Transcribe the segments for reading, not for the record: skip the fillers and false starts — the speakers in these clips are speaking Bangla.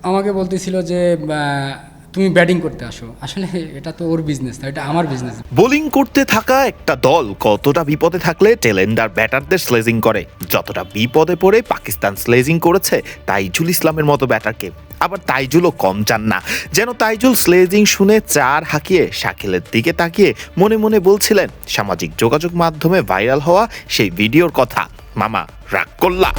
আমাকে বলতেছিল যে তুমি ব্যাটিং করতে আসো। আসলে এটা তো ওর বিজনেস না, এটা আমার বিজনেস। বোলিং করতে থাকা একটা দল কতটা বিপদে থাকলে টেলেন্ডার ব্যাটারদের স্লেজিং করে, যতটা বিপদে পড়ে পাকিস্তান স্লেজিং করেছে তাইজুল ইসলামের মতো ব্যাটারকে। আবার তাইজুলও কম চান না, যেন তাইজুল স্লেজিং শুনে চার হাঁকিয়ে শাকিলের দিকে তাকিয়ে মনে মনে বলছিলেন সামাজিক যোগাযোগ মাধ্যমে ভাইরাল হওয়া সেই ভিডিওর কথা, মামা রাগ করলা।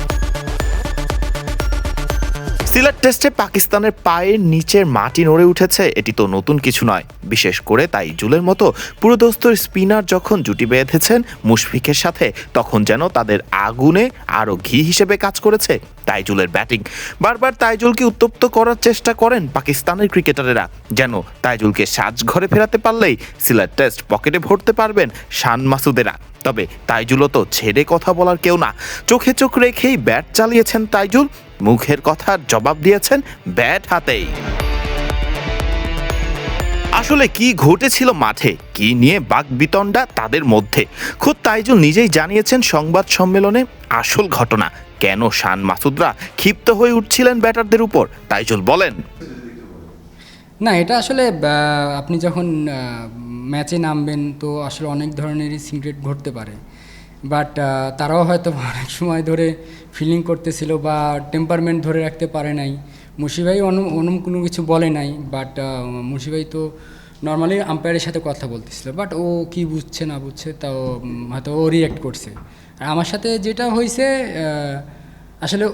সিলেট টেস্টে পাকিস্তানের পায়ের নিচের মাটি নড়ে উঠেছে, এটি তো নতুন কিছু নয়। বিশেষ করে তাইজুলের মতো পুরোদস্তুর স্পিনার যখন জুটি বেঁধেছেন মুশফিকের সাথে, তখন যেন তাদের আগুনে আরও ঘি হিসেবে কাজ করেছে তাইজুলের ব্যাটিং। বারবার তাইজুলকে উত্তপ্ত করার চেষ্টা করেন পাকিস্তানের ক্রিকেটারেরা, যেন তাইজুলকে সাজঘরে ফেরাতে পারলেই সিলেট টেস্ট পকেটে ভরতে পারবেন শান মাসুদেরা। তবে তাইজুলও তো ছেড়ে কথা বলার কেউ না, চোখে চোখ রেখেই ব্যাট চালিয়েছেন তাইজুল, মুখের কথার জবাব দিয়েছেন ব্যাট হাতেই। আসলে কি ঘটেছিল মাঠে, কি নিয়ে বাকবিতণ্ডা তাদের মধ্যে, খোদ তাইজুল নিজেই জানিয়েছেন সংবাদ সম্মেলনে আসল ঘটনা, কেন শান মাসুদরা ক্ষিপ্ত হয়ে উঠছিলেন ব্যাটারদের উপর। তাইজুল বলেন, না, এটা আসলে আপনি যখন ম্যাচে নামবেন তো আসলে অনেক ধরনেরই সিক্রেট ঘটতে পারে, বাট তারাও হয়তো অনেক সময় ধরে ফিলিং করতেছিল বা টেম্পারমেন্ট ধরে রাখতে পারে নাই। মুশিভাই অনম কোনো কিছু বলে নাই, বাট মুশিভাই তো নর্মালি আম্পায়ারের সাথে কথা বলতেছিল, বাট ও কি বুঝছে না বুঝছে তাও হয়তো ও রিয়্যাক্ট করছে। আর আমার সাথে যেটা হয়েছে, আসলে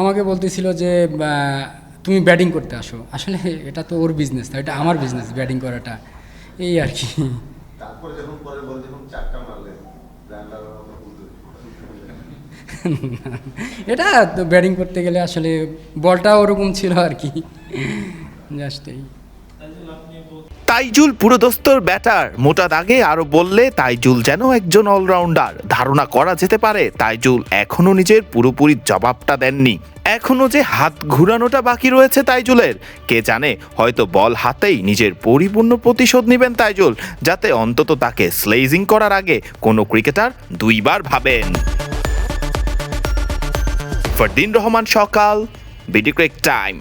আমাকে বলতেছিল যে তুমি ব্যাটিং করতে আসো। আসলে এটা তো ওর বিজনেস না, এটা আমার বিজনেস ব্যাটিং করাটা, এই আর কি। তারপরে যখন পরে বল যখন চারটা মারলেন এটা তো ব্যাটিং করতে গেলে আসলে বলটা ওরকম ছিল আর কি, জাস্ট এই। তাইজুল পুরোদস্তর ব্যাটার, মোটা দাগে আরো বললে তাইজুল যেন একজন অলরাউন্ডার। ধারণা করা যেতে পারে তাইজুল এখনো নিজের পুরোপুরি জবাবটা দেননি, এখনো যে হাত ঘুরানোটা বাকি রয়েছে তাইজুলের। কে জানে, হয়তো বল হাতেই নিজের পরিপূর্ণ প্রতিশোধ নেবেন তাইজুল, যাতে অন্তত তাকে স্লেজিং করার আগে কোনো ক্রিকেটার দুইবার ভাবেন। ফরদিন রহমান সকাল, বিডি ক্রিক টাইম।